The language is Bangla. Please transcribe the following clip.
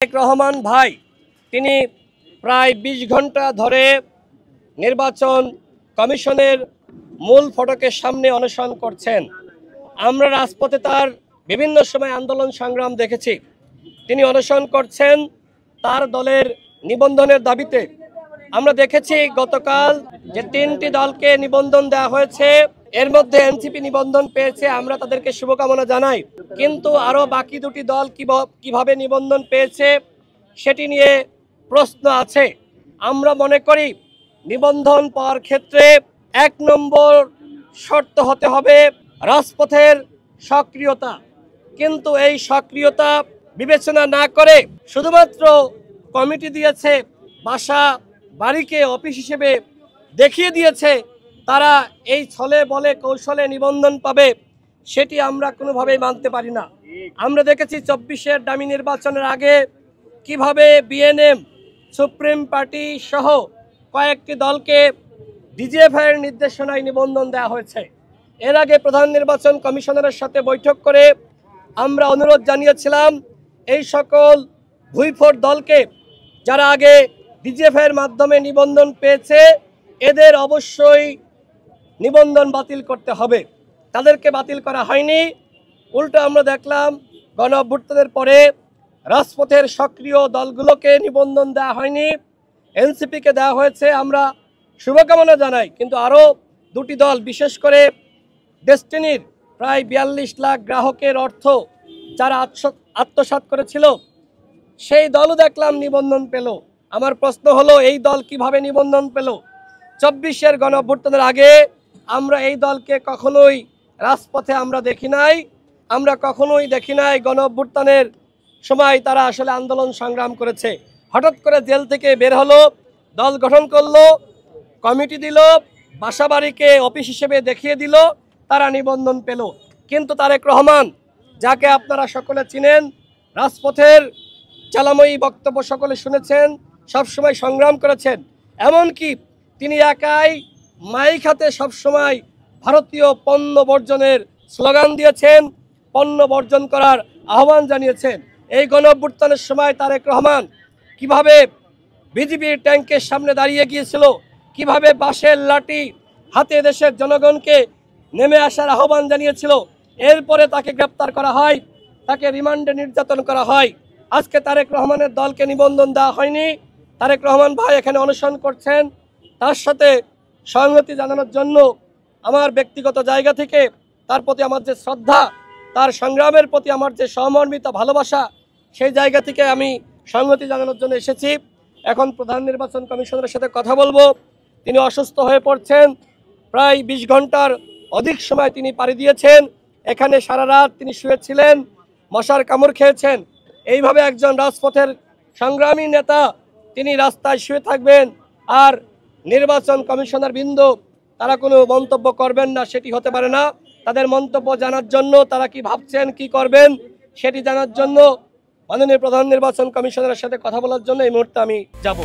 তারেক রহমান ভাই তিনি প্রায় ২০ ঘন্টা ধরে নির্বাচন কমিশনের মূল ফটকের সামনে অনশন করছেন। আমরা রাজপথে তার বিভিন্ন সময় আন্দোলন সংগ্রাম দেখেছি। তিনি অনশন করছেন তার দলের নিবন্ধনের দাবিতে। আমরা দেখেছি গতকাল যে ৩টি দলকে নিবন্ধন দেওয়া হয়েছে, এর মধ্যে এনসিপি নিবন্ধন পেয়েছে, আমরা তাদেরকে শুভকামনা জানাই। কিন্তু আরো বাকি দুটি দল কিভাবে নিবন্ধন পেয়েছে সেটি নিয়ে প্রশ্ন আছে। আমরা মনে করি নিবন্ধন পাওয়ার ক্ষেত্রে ১ নম্বর শর্ত হতে হবে রাজপথের সক্রিয়তা। কিন্তু এই সক্রিয়তা বিবেচনা না করে শুধুমাত্র কমিটি দিয়েছে, বাসা বাড়িকে অফিস হিসেবে দেখিয়ে দিয়েছে তারা এই ছলে বলে কৌশলে নিবন্ধন পাবে, সেটি আমরা কোনোভাবেই মানতে পারি না। আমরা দেখেছি ২৪-এর ডামি নির্বাচনের আগে কিভাবে বিএনএম, সুপ্রিম পার্টি সহ কয়েকটি দলকে ডিজিএফআই এর নির্দেশনায় নিবন্ধন দেওয়া হয়েছে। এর আগে প্রধান নির্বাচন কমিশনারের সাথে বৈঠক করে আমরা অনুরোধ জানিয়েছিলাম এই সকল ভুইফোট দলকে, যারা আগে ডিজিএফআই এর মাধ্যমে নিবন্ধন পেয়েছে, এদের অবশ্যই নিবন্ধন বাতিল করতে হবে। তাদেরকে বাতিল করা হয়নি, উল্টো আমরা দেখলাম গণ অভ্যুত্থানের পরে রাজপথের সক্রিয় দলগুলোকে নিবন্ধন দেওয়া হয়নি, এনসিপিকে দেওয়া হয়েছে। আমরা শুভকামনা জানাই। কিন্তু আরও দুটি দল, বিশেষ করে ডেস্টিনির প্রায় ৪২ লাখ গ্রাহকের অর্থ যারা আত্মসাৎ করেছিল, সেই দলও দেখলাম নিবন্ধন পেল। আমার প্রশ্ন হলো, এই দল কিভাবে নিবন্ধন পেল? ২৪-এর গণ অভ্যুত্থানের আগে আমরা এই দলকে কখনোই রাজপথে আমরা দেখি নাই। আমরা কখনোই দেখি নাই গণ অভ্যুত্থানের সময় তারা আসলে আন্দোলন সংগ্রাম করেছে। হঠাৎ করে জেল থেকে বের হলো, দল গঠন করলো, কমিটি দিল, বাসাবাড়িকে অফিস হিসেবে দেখিয়ে দিল, তারা নিবন্ধন পেল। কিন্তু তারেক রহমান, যাকে আপনারা সকলে চিনেন, রাজপথের চালাময়ী বক্তব্য সকলে শুনেছেন, সবসময় সংগ্রাম করেছেন, এমনকি তিনি একাই মাইক হাতে সবসময় ভারতীয় পণ্য বর্জনের স্লোগান দিয়েছেন, পণ্য বর্জন করার আহ্বান জানিয়েছেন। এই গণ অভ্যুত্থানের সময় তারেক রহমান কিভাবে বিজিবির ট্যাঙ্কের সামনে দাঁড়িয়ে গিয়েছিল, কিভাবে বাঁশের লাঠি হাতে দেশের জনগণকে নেমে আসার আহ্বান জানিয়েছিল। এরপরে তাকে গ্রেপ্তার করা হয়, তাকে রিমান্ডে নির্যাতন করা হয়। আজকে তারেক রহমানের দলকে নিবন্ধন দেওয়া হয়নি। তারেক রহমান ভাই এখানে অনশন করছেন, তার সাথে সংহতি জানানোর জন্য আমার ব্যক্তিগত জায়গা থেকে তার প্রতি আমার যে শ্রদ্ধা, তার সংগ্রামের প্রতি আমার যে সহমর্মিতা, ভালোবাসা, সেই জায়গা থেকে আমি সংহতি জানানোর জন্য এসেছি। এখন প্রধান নির্বাচন কমিশনারের সাথে কথা বলবো। তিনি অসুস্থ হয়ে পড়ছেন, প্রায় ২০ ঘন্টার অধিক সময় তিনি পাড়ি দিয়েছেন। এখানে সারা রাত তিনি শুয়েছিলেন, মশার কামড় খেয়েছেন। এইভাবে একজন রাজপথের সংগ্রামী নেতা তিনি রাস্তায় শুয়ে থাকবেন আর নির্বাচন কমিশনার বৃন্দ তারা কোনো মন্তব্য করবেন না, সেটি হতে পারে না। তাদের মন্তব্য জানার জন্য, তারা কি ভাবছেন, কি করবেন, সেটি জানার জন্য মাননীয় প্রধান নির্বাচন কমিশনারের সাথে কথা বলার জন্য এই মুহূর্তে আমি যাব।